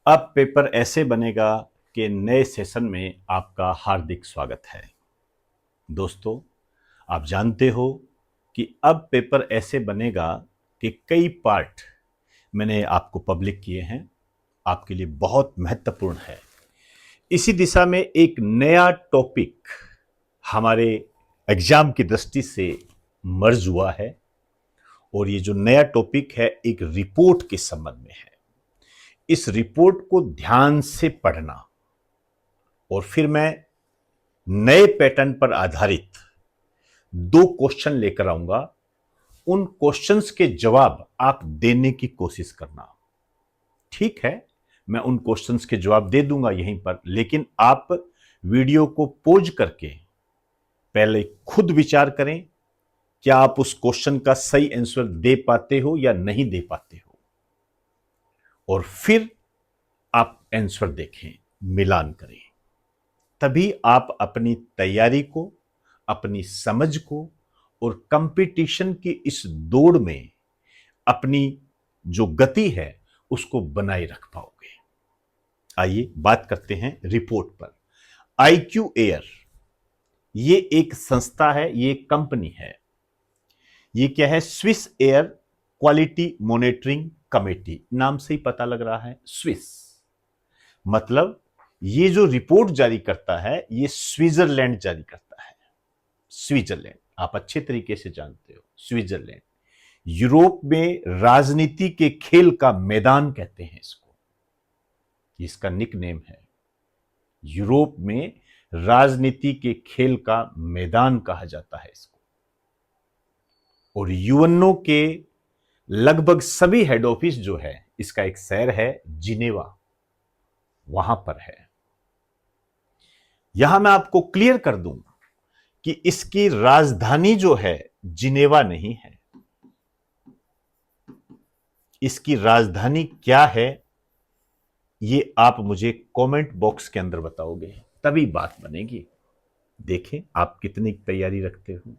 अब पेपर ऐसे बनेगा कि नए सेशन में आपका हार्दिक स्वागत है। दोस्तों, आप जानते हो कि अब पेपर ऐसे बनेगा कि कई पार्ट मैंने आपको पब्लिक किए हैं, आपके लिए बहुत महत्वपूर्ण है। इसी दिशा में एक नया टॉपिक हमारे एग्जाम की दृष्टि से मर्ज हुआ है और ये जो नया टॉपिक है एक रिपोर्ट के संबंध में है। इस रिपोर्ट को ध्यान से पढ़ना और फिर मैं नए पैटर्न पर आधारित 2 क्वेश्चन लेकर आऊंगा। उन क्वेश्चंस के जवाब आप देने की कोशिश करना। ठीक है, मैं उन क्वेश्चंस के जवाब दे दूंगा यहीं पर, लेकिन आप वीडियो को पॉज करके पहले खुद विचार करें, क्या आप उस क्वेश्चन का सही आंसर दे पाते हो या नहीं दे पाते हो, और फिर आप आंसर देखें, मिलान करें। तभी आप अपनी तैयारी को, अपनी समझ को और कंपटीशन की इस दौड़ में अपनी जो गति है उसको बनाए रख पाओगे। आइए बात करते हैं रिपोर्ट पर। आईक्यू एयर ये एक संस्था है, ये एक कंपनी है। ये क्या है? Swiss air quality monitoring committee, नाम से ही पता लग रहा है। स्विस मतलब ये जो रिपोर्ट जारी करता है ये स्विट्जरलैंड जारी करता है। स्विट्जरलैंड आप अच्छे तरीके से जानते हो। स्विट्जरलैंड यूरोप में राजनीति के खेल का मैदान कहते हैं इसको, इसका निक नेम है। यूरोप में राजनीति के खेल का मैदान कहा जाता है इसको। और यूएनओ के लगभग सभी हेड ऑफिस जो है, इसका एक शहर है जिनेवा, वहां पर है। यहां मैं आपको क्लियर कर दूं कि इसकी राजधानी जो है जिनेवा नहीं है। इसकी राजधानी क्या है ये आप मुझे कमेंट बॉक्स के अंदर बताओगे, तभी बात बनेगी। देखें आप कितनी तैयारी रखते हो,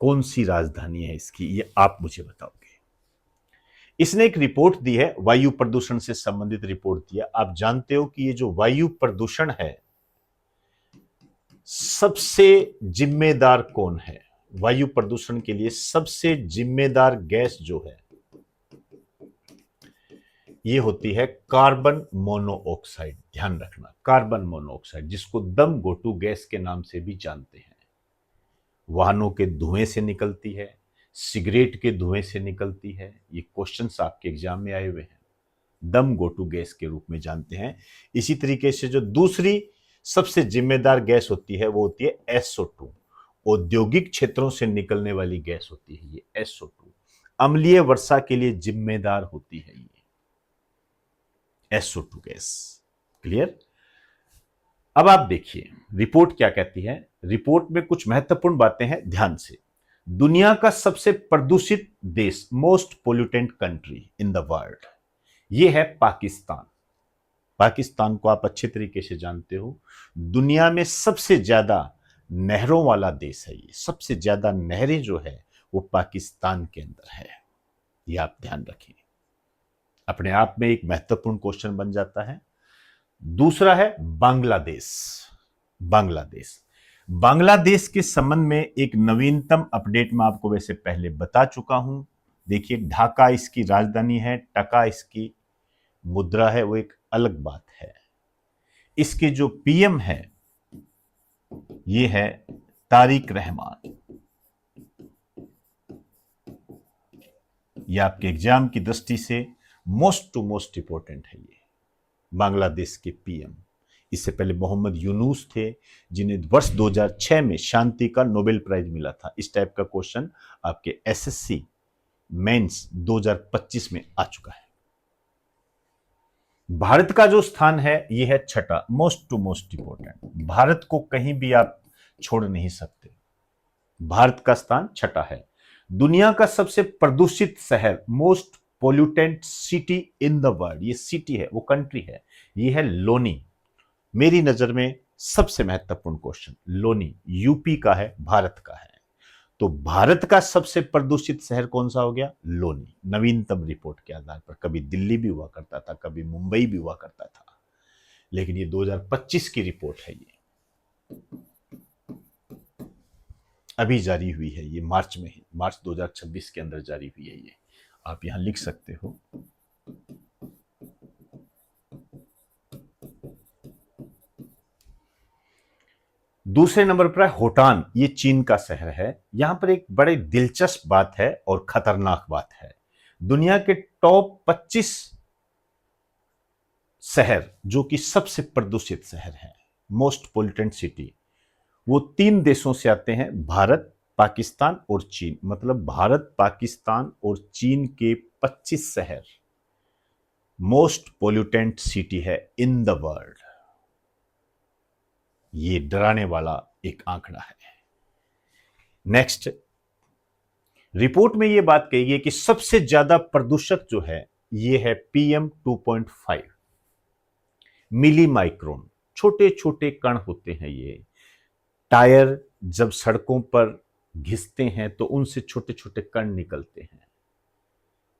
कौन सी राजधानी है इसकी, ये आप मुझे बताओगे। इसने एक रिपोर्ट दी है, वायु प्रदूषण से संबंधित रिपोर्ट दिया। आप जानते हो कि ये जो वायु प्रदूषण है, सबसे जिम्मेदार कौन है? वायु प्रदूषण के लिए सबसे जिम्मेदार गैस जो है ये होती है कार्बन मोनोऑक्साइड। ध्यान रखना, कार्बन मोनोऑक्साइड, जिसको दम गोटू गैस के नाम से भी जानते हैं। वाहनों के धुएं से निकलती है, सिगरेट के धुएं से निकलती है। ये क्वेश्चंस आपके एग्जाम में आए हुए हैं। दम गोटू गैस के रूप में जानते हैं। इसी तरीके से जो दूसरी सबसे जिम्मेदार गैस होती है वो होती है SO2। औद्योगिक क्षेत्रों से निकलने वाली गैस होती है ये SO2। अम्लीय वर्षा के लिए जिम्मेदार होती है ये SO2 गैस। क्लियर? अब आप देखिए रिपोर्ट क्या कहती है। रिपोर्ट में कुछ महत्वपूर्ण बातें हैं, ध्यान से। दुनिया का सबसे प्रदूषित देश, most pollutant country in the world, ये है पाकिस्तान। पाकिस्तान को आप अच्छे तरीके से जानते हो, दुनिया में सबसे ज्यादा नहरों वाला देश है ये। सबसे ज्यादा नहरें जो है वो पाकिस्तान के अंदर है, ये आप ध्यान रखिए। अपने आप में एक महत्वपूर्ण क्वेश्चन बन जाता है। दूसरा है बांग्लादेश। बांग्लादेश बांग्लादेश के संबंध में एक नवीनतम अपडेट मैं आपको वैसे पहले बता चुका हूं। देखिए, ढाका इसकी राजधानी है, टका इसकी मुद्रा है, वो एक अलग बात है। इसके जो पीएम है ये है तारिक रहमान। ये आपके एग्जाम की दृष्टि से मोस्ट टू मोस्ट इंपॉर्टेंट है। ये बांग्लादेश के पीएम, इससे पहले मोहम्मद यूनुस थे, जिन्हें वर्ष 2006 में शांति का नोबेल प्राइज मिला था। इस टाइप का क्वेश्चन आपके एसएससी मेंस 2025 में आ चुका है। भारत का जो स्थान है यह है छठा, मोस्ट टू मोस्ट इंपॉर्टेंट। भारत को कहीं भी आप छोड़ नहीं सकते। भारत का स्थान छठा है। दुनिया का सबसे प्रदूषित शहर, most pollutant city in the world, ये सिटी है, वो कंट्री है, ये है लोनी। मेरी नजर में सबसे महत्वपूर्ण क्वेश्चन लोनी यूपी का है, भारत का है। तो भारत का सबसे प्रदूषित शहर कौन सा हो गया? लोनी, नवीनतम रिपोर्ट के आधार पर। कभी दिल्ली भी हुआ करता था, कभी मुंबई भी हुआ करता था, लेकिन ये 2025 की रिपोर्ट है, ये अभी जारी हुई है, ये मार्च में ही, मार्च 2026 के अंदर जारी हुई है। ये आप यहां लिख सकते हो। दूसरे नंबर पर है होटान, ये चीन का शहर है। यहां पर एक बड़े दिलचस्प बात है और खतरनाक बात है। दुनिया के टॉप 25 शहर जो कि सबसे प्रदूषित शहर है, मोस्ट पोल्यूटेंट सिटी, वो 3 देशों से आते हैं, भारत, पाकिस्तान और चीन। मतलब भारत, पाकिस्तान और चीन के 25 शहर मोस्ट पोल्यूटेंट सिटी है इन द वर्ल्ड। ये डराने वाला एक आंकड़ा है। नेक्स्ट, रिपोर्ट में यह बात कही गई कि सबसे ज्यादा प्रदूषक जो है ये है PM 2.5, मिली माइक्रोन, छोटे छोटे कण होते हैं ये। टायर जब सड़कों पर घिसते हैं तो उनसे छोटे छोटे कण निकलते हैं,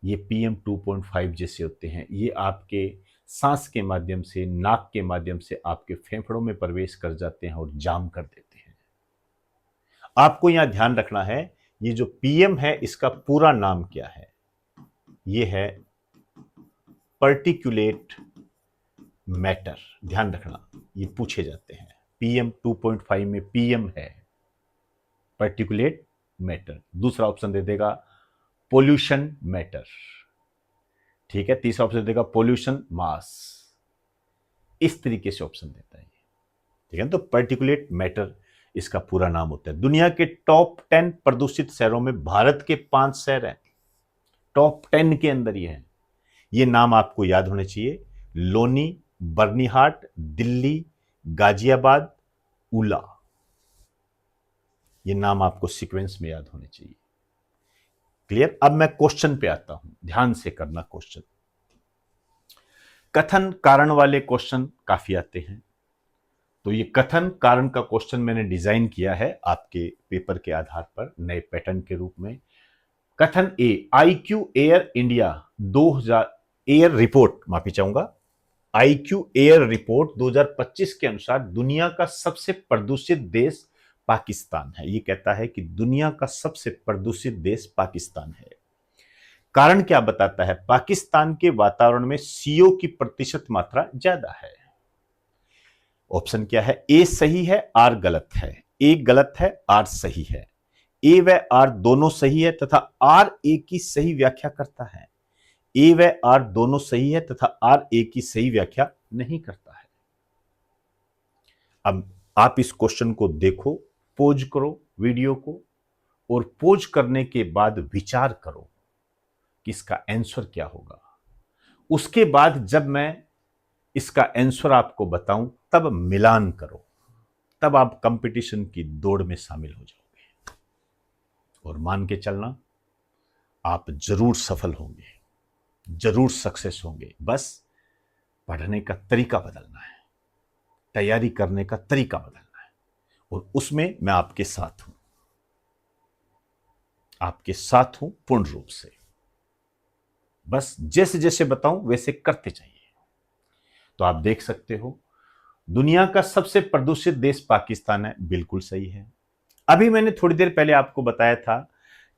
ये PM 2.5 जैसे होते हैं। ये आपके सांस के माध्यम से, नाक के माध्यम से आपके फेफड़ों में प्रवेश कर जाते हैं और जाम कर देते हैं। आपको यहां ध्यान रखना है, ये जो PM है इसका पूरा नाम क्या है? ये है पर्टिकुलेट मैटर। ध्यान रखना, ये पूछे जाते हैं। PM 2.5 में PM है पर्टिकुलेट मैटर। दूसरा ऑप्शन दे देगा पोल्यूशन मैटर, ठीक है। तीसरा ऑप्शन देगा पोल्यूशन मास। इस तरीके से ऑप्शन देता है, ठीक है। तो पर्टिकुलेट मैटर इसका पूरा नाम होता है। दुनिया के टॉप 10 प्रदूषित शहरों में भारत के 5 शहर हैं, टॉप 10 के अंदर ये है। ये नाम आपको याद होने चाहिए: लोनी, बर्निहाट, दिल्ली, गाजियाबाद, उला। ये नाम आपको सीक्वेंस में याद होने चाहिए। क्लियर? अब मैं क्वेश्चन पे आता हूं, ध्यान से करना क्वेश्चन। कथन कारण वाले क्वेश्चन काफी आते हैं, तो ये कथन कारण का क्वेश्चन मैंने डिजाइन किया है आपके पेपर के आधार पर नए पैटर्न के रूप में। कथन ए, IQ air India 2000 air report, माफी चाहूंगा, IQ एयर रिपोर्ट 2025 के अनुसार दुनिया का सबसे प्रदूषित देश पाकिस्तान है। ये कहता है कि दुनिया का सबसे प्रदूषित देश पाकिस्तान है। कारण क्या बताता है? पाकिस्तान के वातावरण में CO की प्रतिशत मात्रा ज्यादा है। ऑप्शन क्या है? ए सही है, R गलत है। ए गलत है, R सही है। ए व R दोनों सही है तथा R ए की सही व्याख्या करता है। ए व R दोनों सही है तथा R ए की सही व्याख्या नहीं करता है। अब आप इस क्वेश्चन को देखो, पोज करो वीडियो को, और पोज करने के बाद विचार करो कि इसका आंसर क्या होगा। उसके बाद जब मैं इसका आंसर आपको बताऊं तब मिलान करो, तब आप कंपटीशन की दौड़ में शामिल हो जाओगे और मान के चलना आप जरूर सफल होंगे, जरूर सक्सेस होंगे। बस पढ़ने का तरीका बदलना है, तैयारी करने का तरीका बदलना है, और उसमें मैं आपके साथ हूं, आपके साथ हूं पूर्ण रूप से। बस जैसे जैसे बताऊं वैसे करते जाइए। तो आप देख सकते हो दुनिया का सबसे प्रदूषित देश पाकिस्तान है, बिल्कुल सही है। अभी मैंने थोड़ी देर पहले आपको बताया था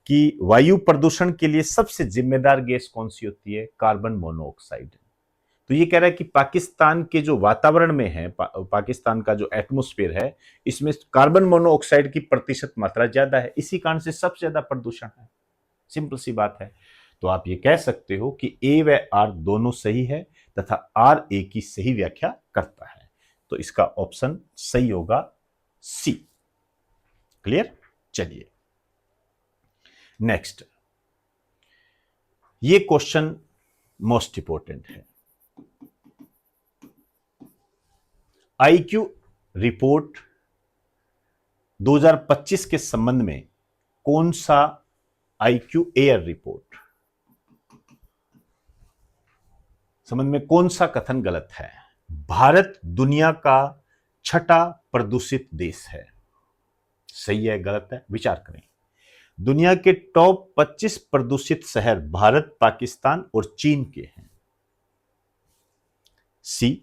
कि वायु प्रदूषण के लिए सबसे जिम्मेदार गैस कौन सी होती है? Carbon monoxide. तो ये कह रहा है कि पाकिस्तान के जो वातावरण में है, पाकिस्तान का जो एटमॉस्फेयर है, इसमें कार्बन मोनोऑक्साइड की प्रतिशत मात्रा ज्यादा है, इसी कारण से सबसे ज्यादा प्रदूषण है। सिंपल सी बात है। तो आप ये कह सकते हो कि ए व R दोनों सही है तथा R ए की सही व्याख्या करता है। तो इसका ऑप्शन सही होगा C। क्लियर? चलिए नेक्स्ट, ये क्वेश्चन मोस्ट इंपोर्टेंट है। IQ रिपोर्ट 2025 के संबंध में कौन सा IQ एयर रिपोर्ट संबंध में कौन सा कथन गलत है? भारत दुनिया का 6ठा प्रदूषित देश है। सही है, गलत है? विचार करें। दुनिया के टॉप 25 प्रदूषित शहर भारत, पाकिस्तान और चीन के हैं। सी,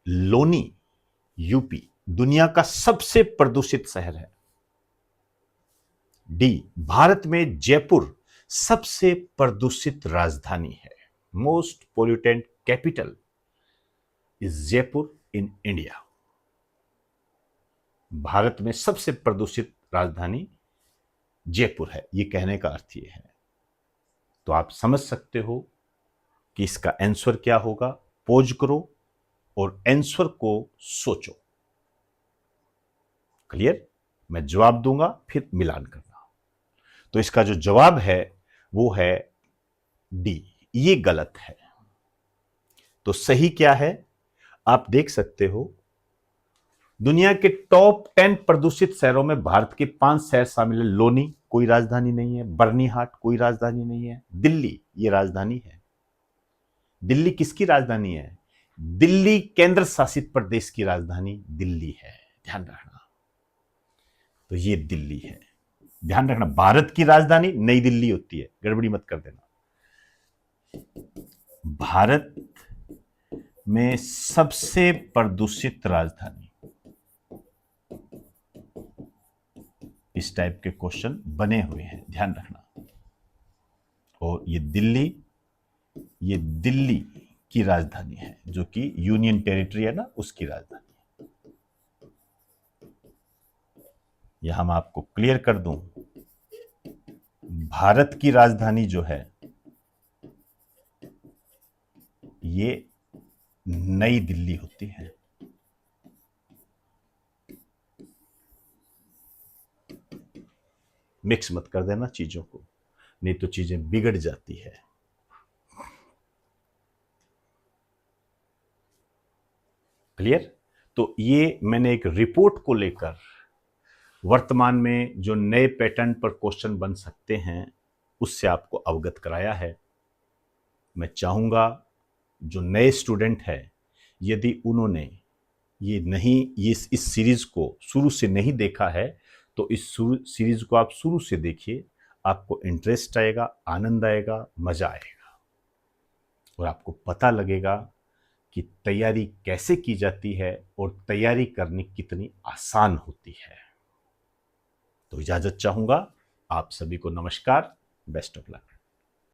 लोनी यूपी दुनिया का सबसे प्रदूषित शहर है। डी, भारत में जयपुर सबसे प्रदूषित राजधानी है। Most pollutant capital is Jaipur in India. Bharat में सबसे प्रदूषित राजधानी जयपुर है, ये कहने का अर्थ ये है। तो आप समझ सकते हो कि इसका आंसर क्या होगा। पॉज करो और आंसर को सोचो। क्लियर? मैं जवाब दूंगा फिर मिलान करना। तो इसका जो जवाब है वो है डी, ये गलत है। तो सही क्या है आप देख सकते हो। दुनिया के टॉप 10 प्रदूषित शहरों में भारत के 5 शहर शामिल है। लोनी कोई राजधानी नहीं है, बर्नीहाट कोई राजधानी नहीं है, दिल्ली ये राजधानी है। दिल्ली किसकी राजधानी है? दिल्ली केंद्र शासित प्रदेश की राजधानी दिल्ली है, ध्यान रखना। तो ये दिल्ली है, ध्यान रखना। भारत की राजधानी नई दिल्ली होती है, गड़बड़ी मत कर देना। भारत में सबसे प्रदूषित राजधानी, इस टाइप के क्वेश्चन बने हुए हैं, ध्यान रखना। और ये दिल्ली की राजधानी है, जो कि यूनियन टेरिटरी है ना, उसकी राजधानी है। यहां मैं आपको क्लियर कर दूं, भारत की राजधानी जो है ये नई दिल्ली होती है। मिक्स मत कर देना चीजों को, नहीं तो चीजें बिगड़ जाती है। क्लियर? तो ये मैंने एक रिपोर्ट को लेकर वर्तमान में जो नए पैटर्न पर क्वेश्चन बन सकते हैं उससे आपको अवगत कराया है। मैं चाहूंगा जो नए स्टूडेंट है, यदि उन्होंने इस सीरीज को शुरू से नहीं देखा है तो इस सीरीज को आप शुरू से देखिए। आपको इंटरेस्ट आएगा, आनंद आएगा, मजा आएगा और आपको पता लगेगा कि तैयारी कैसे की जाती है और तैयारी करनी कितनी आसान होती है। तो इजाजत चाहूंगा। आप सभी को नमस्कार, बेस्ट ऑफ लक।